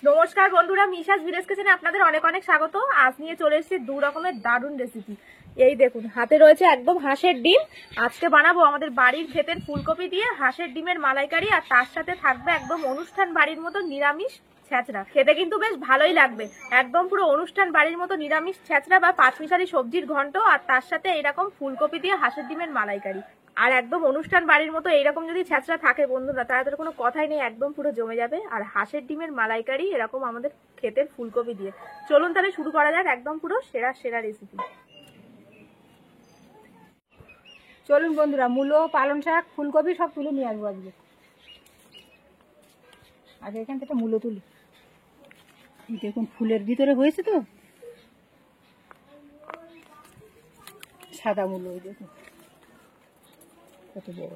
নমস্কার বন্ধুরা, মিশাস ভিলেজ কিচেনে আপনাদের অনেক অনেক স্বাগত। আজ নিয়ে চলে এসেছি দু রকমের দারুণ রেসিপি। এই দেখুন, হাতে রয়েছে একদম হাঁসের ডিম। আজকে বানাবো আমাদের বাড়ির ক্ষেতের ফুলকপি দিয়ে হাঁসের ডিমের মালাইকারি, আর তার সাথে থাকবে একদম অনুষ্ঠান বাড়ির মতো নিরামিষ ছ্যাঁচড়া। খেতে কিন্তু বেশ ভালোই লাগবে, একদম পুরো অনুষ্ঠান বাড়ির মতো নিরামিষ ছ্যাঁচড়া বা পাঁচমিশালি সবজির ঘন্ট, আর তার সাথে এইরকম ফুলকপি দিয়ে হাঁসের ডিমের মালাইকারি। আর একদম অনুষ্ঠান বাড়ির মতো এইরকম যদি ছ্যাঁচড়া থাকে বন্ধুরা, তাহলে কোনো কথাই নেই, একদম পুরো জমে যাবে। আর হাঁসের ডিমের মালাইকারি এরকম আমাদের ক্ষেতের ফুলকপি দিয়ে। চলুন তাহলে শুরু করা যাক একদম পুরো সেরা সেরা রেসিপি। চলুন বন্ধুরা, মূলো, পালং শাক, ফুলকপি সব তুলে নিয়ে আসবো আজকে। আগে এখান থেকে মূলো তুলি। দেখুন ফুলের ভিতরে হয়েছে তো সাদা মূলো, ওই দেখুন কত বড়।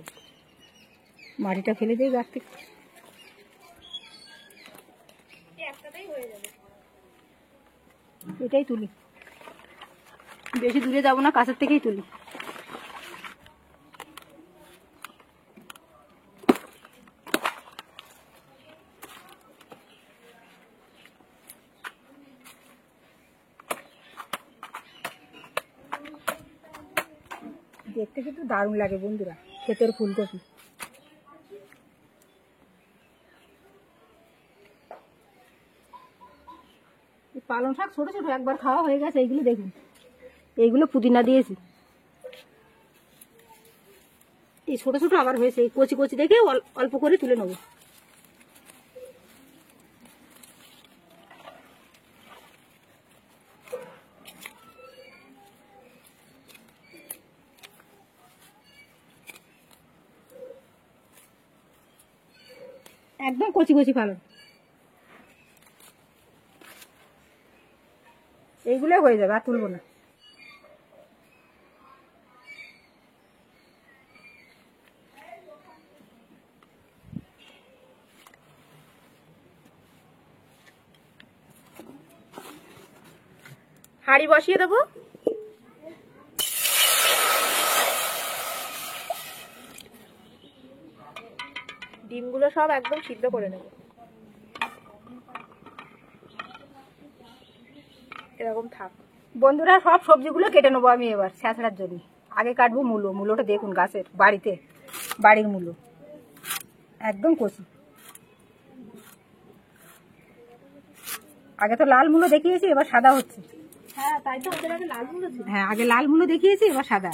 মাটিটা ফেলে দিয়ে গাছ থেকে এটাই তুলি, বেশি দূরে যাবো না, কাছের থেকেই তুলি। দেখতে কিন্তু দারুণ লাগে বন্ধুরা ক্ষেতের ফুলকপি। পালং শাক ছোট ছোট একবার খাওয়া হয়ে গেছে। এইগুলো দেখুন, এইগুলো পুদিনা দিয়েছি। এই ছোট ছোট আবার হয়েছে, এই কচি কচি দেখে অল্প করে তুলে নেবো। একদম কচি কচি পালং, এইগুলো হয়ে যাবে, আর তুলবো না। হাঁড়ি বসিয়ে দেবো। ডিমগুলো সব একদম সিদ্ধ করে নেব, এরকম থাক। বন্ধুরা সব সবজিগুলো কেটে নেবো আমি এবার ছ্যাঁচড়ার জন্য। আগে কাটবো মূলো। মূলোটা দেখুন গাছের বাড়ির মূলো, একদম কচি। আগে তো লাল মূলো দেখিয়েছি, এবার সাদা হচ্ছে। হ্যাঁ তাই তো, ওদের আগে লাল মূলো ছিল। হ্যাঁ, আগে লাল মূলো দেখিয়েছি, এবার সাদা।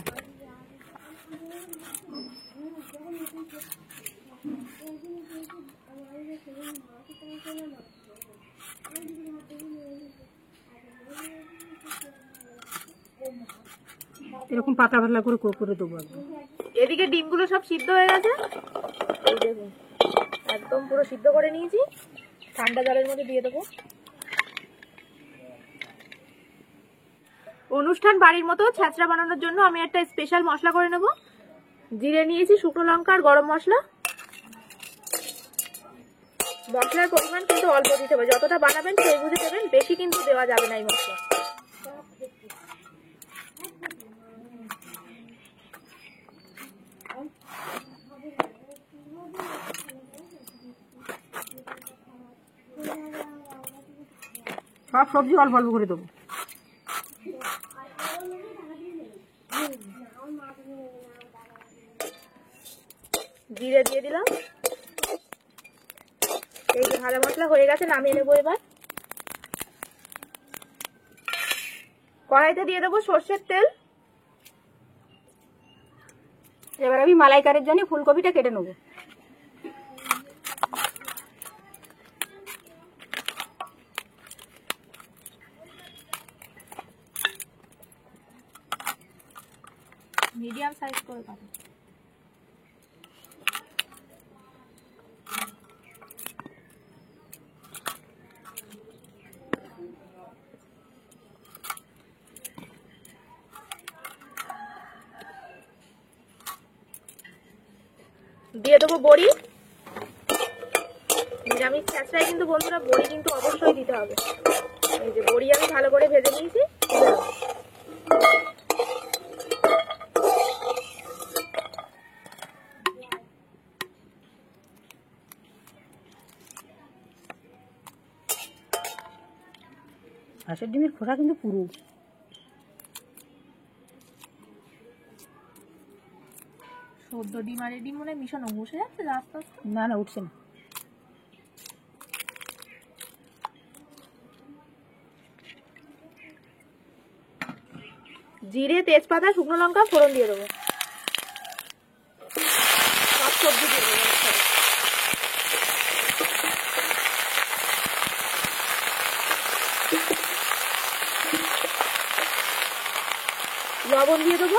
এরকম পাতলা পাতলা করে করে দেবো একদম। এদিকে ডিমগুলো সব সিদ্ধ হয়ে গেছে, এই দেখুন একদম পুরো সিদ্ধ করে নিয়েছি। ঠান্ডা জলের মধ্যে দিয়ে দেবো। অনুষ্ঠান বাড়ির মতো ছ্যাঁচড়া বানানোর জন্য আমি একটা স্পেশাল মশলা করে নেব। জিরে নিয়েছি, শুকনো লঙ্কা আর গরম মশলা। মশলার পরিমাণ কিন্তু অল্প দিতে হবে, যতটা বানাবেন সেই বুঝে দেবেন, বেশি কিন্তু দেওয়া যাবে না এই মশলা। সব সবজি অল্প অল্প করে দেবো। জিরে দিয়ে দিলাম। এই যে ভাজা মশলা হয়ে গেছে, নামিয়ে নেবো এবার। কড়াইতে দিয়ে দেবো সর্ষের তেল। এবার আমি মালাইকারির জন্য ফুলকপিটা কেটে নেবো। মিডিয়াম সাইজ করে কাটো। দিয়ে দেবো বড়ি। নিরামিষ ছ্যাঁচড়ায় কিন্তু বন্ধুরা বড়ি কিন্তু অবশ্যই দিতে হবে। এই যে বড়ি আমি ভালো করে ভেজে নিয়েছি। হাঁসের ডিমের খোসা কিন্তু পুরো। সদ্য ডিম আর ডিম মনে হয় মিশানো বসে যাচ্ছে আস্তে আস্তে। না না, উঠছে না। জিরে, তেজপাতা, শুকনো লঙ্কা ফোড়ন দিয়ে দেবো। সব সবজি দিয়ে দেবো একসাথে। লবণ দিয়ে দেবো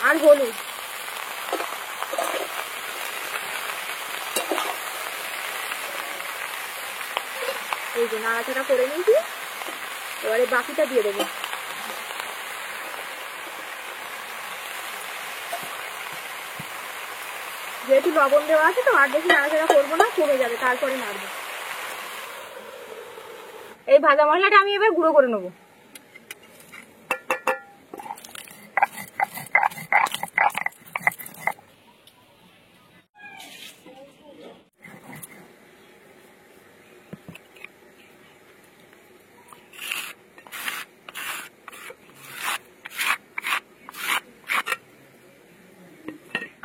আর হলুদ। এই যে নাড়াচাড়া করে নিয়েছি, এবারে বাকিটা দিয়ে দেবো। যেহেতু লবণ দেওয়া আছে তো আর বেশি নাড়াচাড়া করবো না, কমে যাবে, তারপরে নাড়বো। এই ভাজা মশলাটা আমি এবার গুঁড়ো করে নেবো।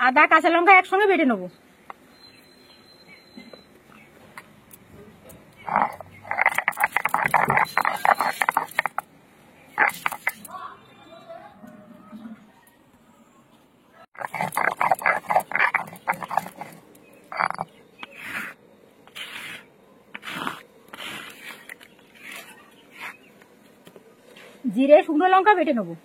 আদা কাঁচা লঙ্কা একসঙ্গে বেটে নেবো। জিরে শুকনো লঙ্কা বেটে নেবো।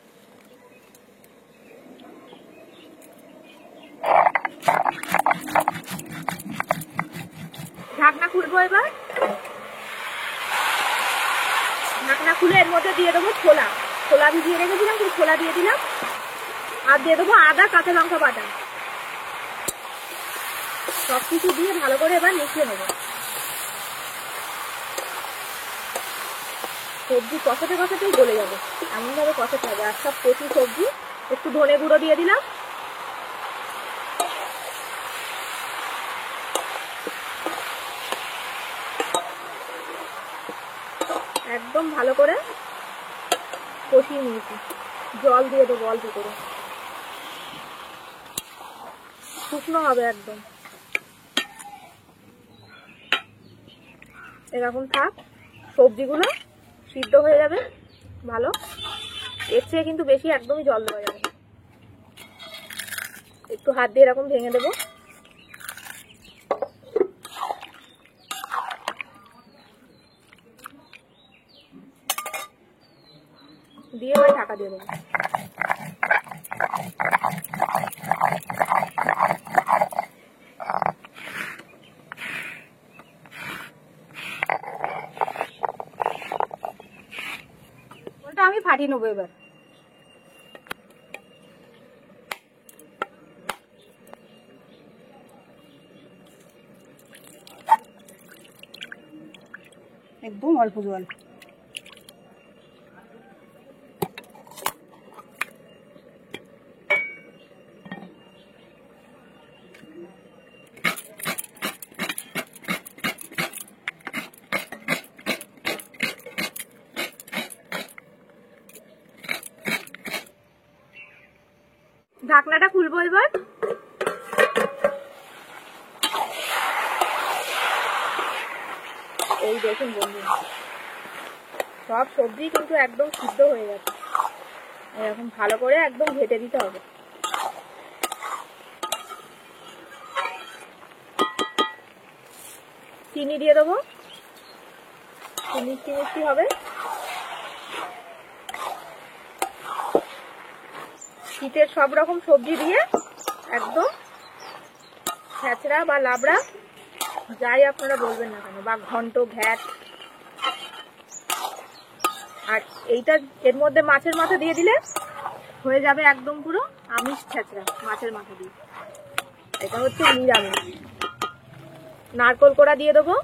ঢাকনা খুলবো এবার। ঢাকনা খুলে এর মধ্যে দিয়ে দেবো ছোলা। ছোলা ভিজিয়ে রেখেছিলাম, সেই ছোলা দিয়ে দিলাম। আর দিয়ে দেবো আদা কাঁচা লঙ্কা বাটা। সবকিছু দিয়ে ভালো করে এবার মিশিয়ে নেবো। সবজি কষাতে কষাতেই গলে যাবে, এমন ভাবে কষাতে হবে। আর সব কচি সবজি। একটু ধনে গুঁড়ো দিয়ে দিলাম। একদম ভালো করে কষিয়ে নিয়েছি। জল দিয়ে দেবো অল্প করে, শুকনো হবে একদম। এরকম থাক, সবজিগুলো সিদ্ধ হয়ে যাবে ভালো। এর চেয়ে কিন্তু বেশি একদমই জল দেওয়া যাবে না। একটু হাত দিয়ে এরকম ভেঙে দেবো। দিয়ে এবার ঢাকা দিয়ে দেবো। ওটা আমি ফাটিয়ে নেবো এবার। একদম অল্প জল। ঢাকনাটা খুলবো এবার। এই দেখুন বন্ধু, সব সবজি কিন্তু একদম সিদ্ধ হয়ে গেছে। এরকম ভালো করে একদম ঘেটে দিতে হবে। চিনি দিয়ে দেবো, মিষ্টি মিষ্টি হবে। শীতের সব রকম সবজি দিয়ে একদম ছ্যাঁচড়া বা লাবড়া যাই আপনারা বলবেন না কেন, বা ঘন্ট, ঘ্যাট। আর এইটা এর মধ্যে মাছের মাথা দিয়ে দিলে হয়ে যাবে একদম পুরো আমিষ ছ্যাঁচড়া মাছের মাথা দিয়ে। এটা হচ্ছে নিরামিষ। নারকোল কোড়া দিয়ে দেবো,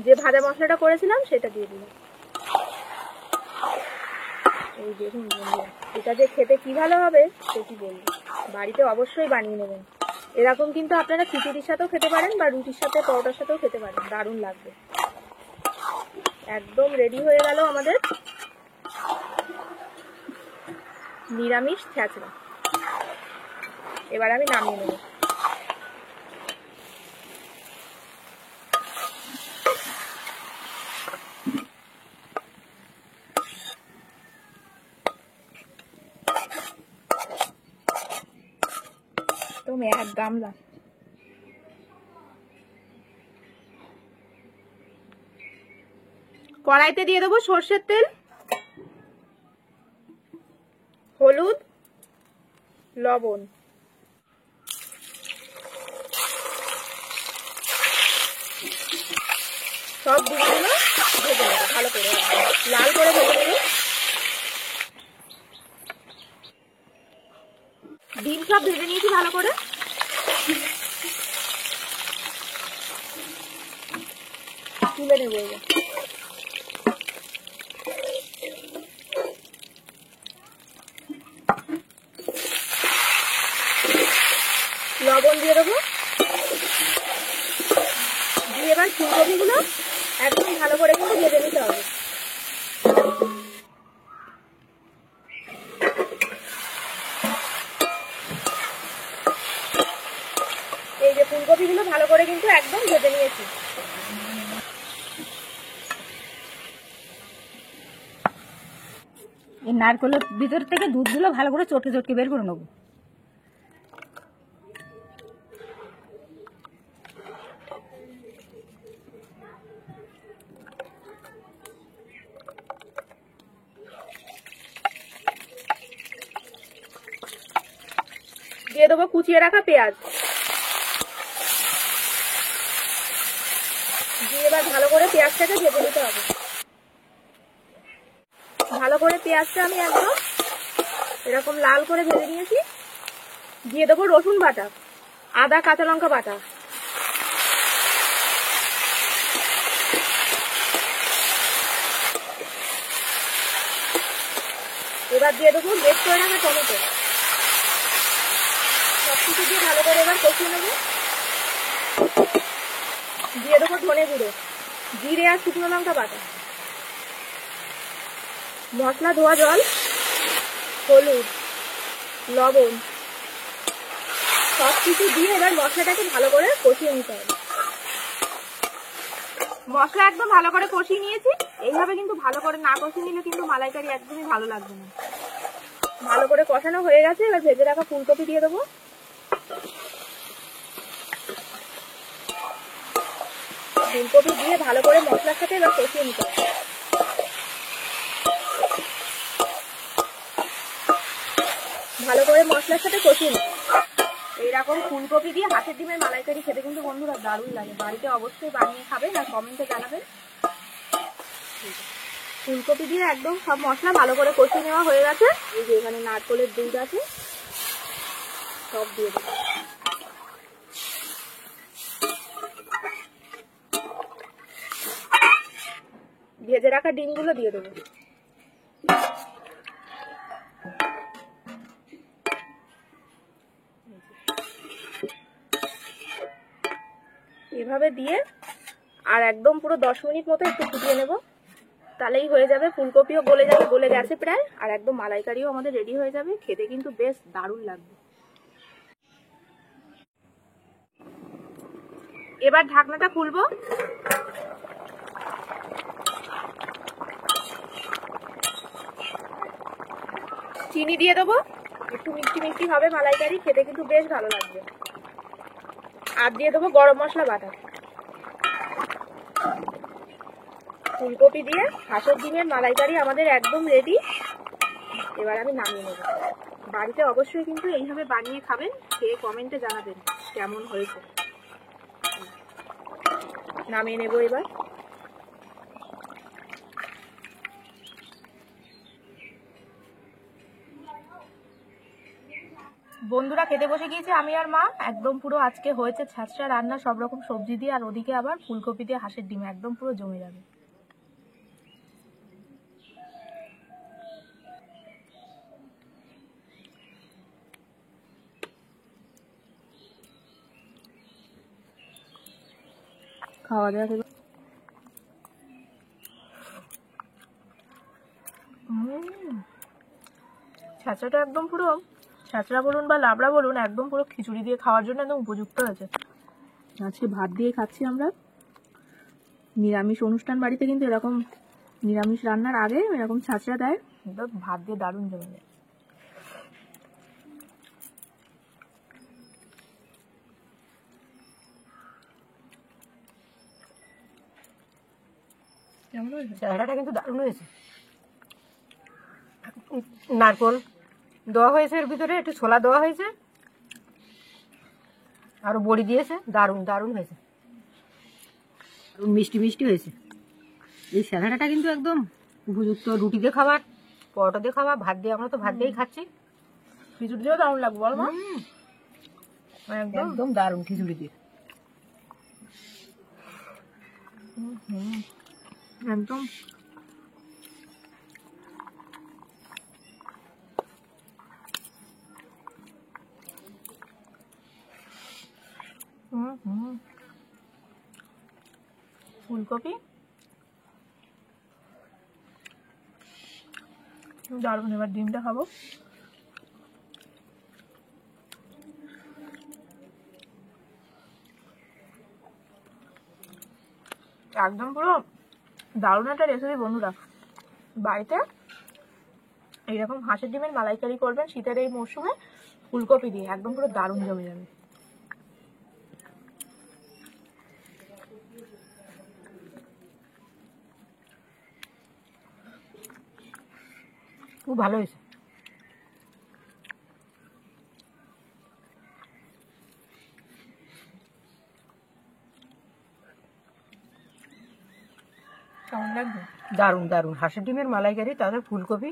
যে ভাজা মশলাটা করেছিলাম সেটা দিয়ে দিলাম। এই দেখুন বন্ধুরা, এটা যে খেতে কি ভালো হবে সে কি বলবো। বাড়িতে অবশ্যই বানিয়ে নেবেন। এরকম কিন্তু আপনারা খিচুড়ির সাথেও খেতে পারেন বা রুটির সাথে, পরোটার সাথেও খেতে পারেন, দারুণ লাগবে। একদম রেডি হয়ে গেল আমাদের নিরামিষ ছ্যাঁচড়া। এবার আমি নামিয়ে নেব। তুমি এক গামলা কড়াইতে দিয়ে দেবো সর্ষের তেল, হলুদ, লবণ, সব ডিমগুলো ভেজে নেবো ভালো করে, লাল করে ভেজে নেবো। ডিম সব ভেজে নিয়েছি ভালো করে। তুলে নেবো এবার। লবণ দিয়ে দেবো, দিয়ে এবার ফুলকপিগুলো একদম ভালো করে কিন্তু ভেজে নিতে হবে। এই যে ফুলকপিগুলো ভালো করে কিন্তু একদম ভেজে নিয়েছি। এই নারকেলের ভিতর থেকে দুধগুলো ভালো করে চটকে চটকে বের করে নেবো। দিয়ে দেবো কুচিয়ে রাখা পেঁয়াজ, দিয়ে এবার ভালো করে পেঁয়াজটাকে ভেজে নিতে হবে। ভালো করে পেঁয়াজটা আমি একদম এরকম লাল করে ভেজে নিয়েছি। দিয়ে দেবো রসুন বাটা, আদা কাঁচা লঙ্কা বাটা, এবার দিয়ে দেবো বেশ করে রাখা টমেটো। সবকিছু দিয়ে ভালো করে এবার কষিয়ে নেবো। দিয়ে দেবো ধনে গুঁড়ো, জিরে আর শুকনো লঙ্কা বাটা, মশলা ধোয়া জল, হলুদ, লবণ, সবকিছু দিয়ে এবার মশলাটাকে ভালো করে কষিয়ে নিতে হবে। মশলা একদম ভালো করে কষিয়ে নিয়েছি। এইভাবে কিন্তু ভালো করে না কষিয়ে নিলে কিন্তু মালাইকারি একদমই ভালো লাগবে না। ভালো করে কষানো হয়ে গেছে, এবার ভেজে রাখা ফুলকপি দিয়ে দেবো। ফুলকপি দিয়ে ভালো করে মশলার সাথে এবার কষিয়ে নিতে হবে। ভালো করে মশলার সাথে কষিয়ে নিতে হবে। এইরকম ফুলকপি দিয়ে হাঁসের ডিমের মালাইকারি খেতে কিন্তু বন্ধুরা দারুণ লাগে। বাড়িতে অবশ্যই বানিয়ে খাবেন আর কমেন্টে জানাবেন। ফুলকপি দিয়ে একদম সব মশলা ভালো করে কষিয়ে নেওয়া হয়ে গেছে। এই যে এখানে নারকেলের দুধ আছে, সব দিয়ে দেবো। ভেজে রাখা ডিমগুলো দিয়ে দেবো। এভাবে দিয়ে আর একদম পুরো 10 মিনিট মতো একটু ফুটিয়ে নেব, তাহলেই হয়ে যাবে। ফুলকপিও গলে যাবে, গলে গেছে প্রায়, আর একদম মালাইকারিও আমাদের রেডি হয়ে যাবে। খেতে কিন্তু বেশ দারুণ লাগবে। এবার ঢাকনাটা খুলবো। চিনি দিয়ে দেবো, একটু মিষ্টি মিষ্টি হবে মালাইকারি, খেতে কিন্তু বেশ ভালো লাগবে। আর দিয়ে দেবো গরম মশলা বাটা। ফুলকপি দিয়ে হাঁসের ডিমের মালাইকারি আমাদের একদম রেডি। এবার আমি নামিয়ে নেব। বাড়িতে অবশ্যই কিন্তু এইভাবে বানিয়ে খাবেন, খেয়ে কমেন্টে জানাবেন কেমন হয়েছে। নামিয়ে নেব এবার। বন্ধুরা খেতে বসে গিয়েছে আমি আর মা। একদম পুরো আজকে হয়েছে ছ্যাঁচড়া রান্না, সব রকম সবজি দিয়ে, আর ওদিকে আবার ফুলকপি দিয়ে হাঁসের ডিম, একদম পুরো জমে যাবে। খাওয়া দাওয়া ছাঁচড়াটা একদম পুরো, ছাঁচড়া বলুন বা লাবড়া বলুন, একদম পুরো খিচুড়ি দিয়ে খাওয়ার জন্য একদম উপযুক্ত হয়েছে। আজকে ভাত দিয়ে খাচ্ছি আমরা। নিরামিষ অনুষ্ঠান বাড়িতে কিন্তু এরকম নিরামিষ রান্নার আগে এরকম ছাঁচড়া দেয়, ভাত দিয়ে দারুণ জমে যায়। কেমন হয়েছে? চাটনিটা কিন্তু দারুণ হয়েছে। নারকোল দেওয়া হয়েছে, এর ভিতরে একটু ছোলা দেওয়া হয়েছে, আরো বড়ি দিয়েছে। দারুণ দারুণ হয়েছে, মিষ্টি মিষ্টি হয়েছে। এই স্যালাডটা কিন্তু একদম উপযুক্ত রুটি দিয়ে খাবার, পরোটা দিয়ে খাবার, ভাত দিয়ে, আমরা তো ভাত দিয়েই খাচ্ছি। খিচুড়ি দিয়েও দারুণ লাগবে বল মা? একদম দারুণ খিচুড়ি দিয়ে। একদম ফুলকপি দারুণ। এবার ডিমটা খাবো। একদম পুরো দারুণ একটা রেসিপি বন্ধুরা। বাড়িতে এইরকম হাঁসের ডিমের মালাইকারি করবেন শীতের এই মরশুমে ফুলকপি দিয়ে, একদম পুরো দারুণ জমে যাবে। খুব ভালো হয়েছে। কেমন লাগবে? দারুণ দারুণ হাঁসের ডিমের মালাইকারি, তাহলে ফুলকপি।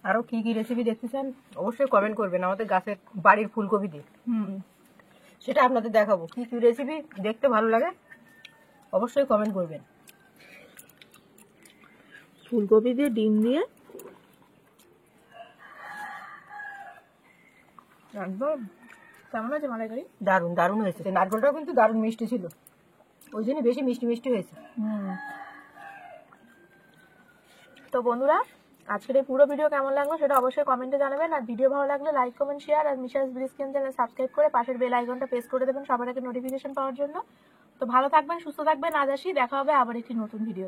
আরও কি কি রেসিপি দেখতে চান অবশ্যই কমেন্ট করবেন আমাদের গাছের বাড়ির ফুলকপি দিয়ে, সেটা আপনাদের দেখাবো। কি কি রেসিপি দেখতে ভালো লাগে অবশ্যই কমেন্ট করবেন। ফুলকপি দিয়ে ডিম দিয়ে একদম। কেমন আছে মালাইকারি? দারুণ দারুণ হয়েছে। নারকেলটাও কিন্তু দারুণ মিষ্টি ছিল, ওই জন্য বেশি মিষ্টি মিষ্টি হয়েছে। তো বন্ধুরা, আজকের এই পুরো ভিডিও কেমন লাগলো সেটা অবশ্যই কমেন্টে জানাবেন। আর ভিডিও ভালো লাগলে লাইক, কমেন্ট, শেয়ার আর মিশাস ব্লিস কিচেন চ্যানেল সাবস্ক্রাইব করে পাশের বেল আইকনটা প্রেস করে দেবেন সবার আগে নোটিফিকেশন পাওয়ার জন্য। তো ভালো থাকবেন, সুস্থ থাকবেন। আজ আসি, দেখা হবে আবার একটি নতুন ভিডিও।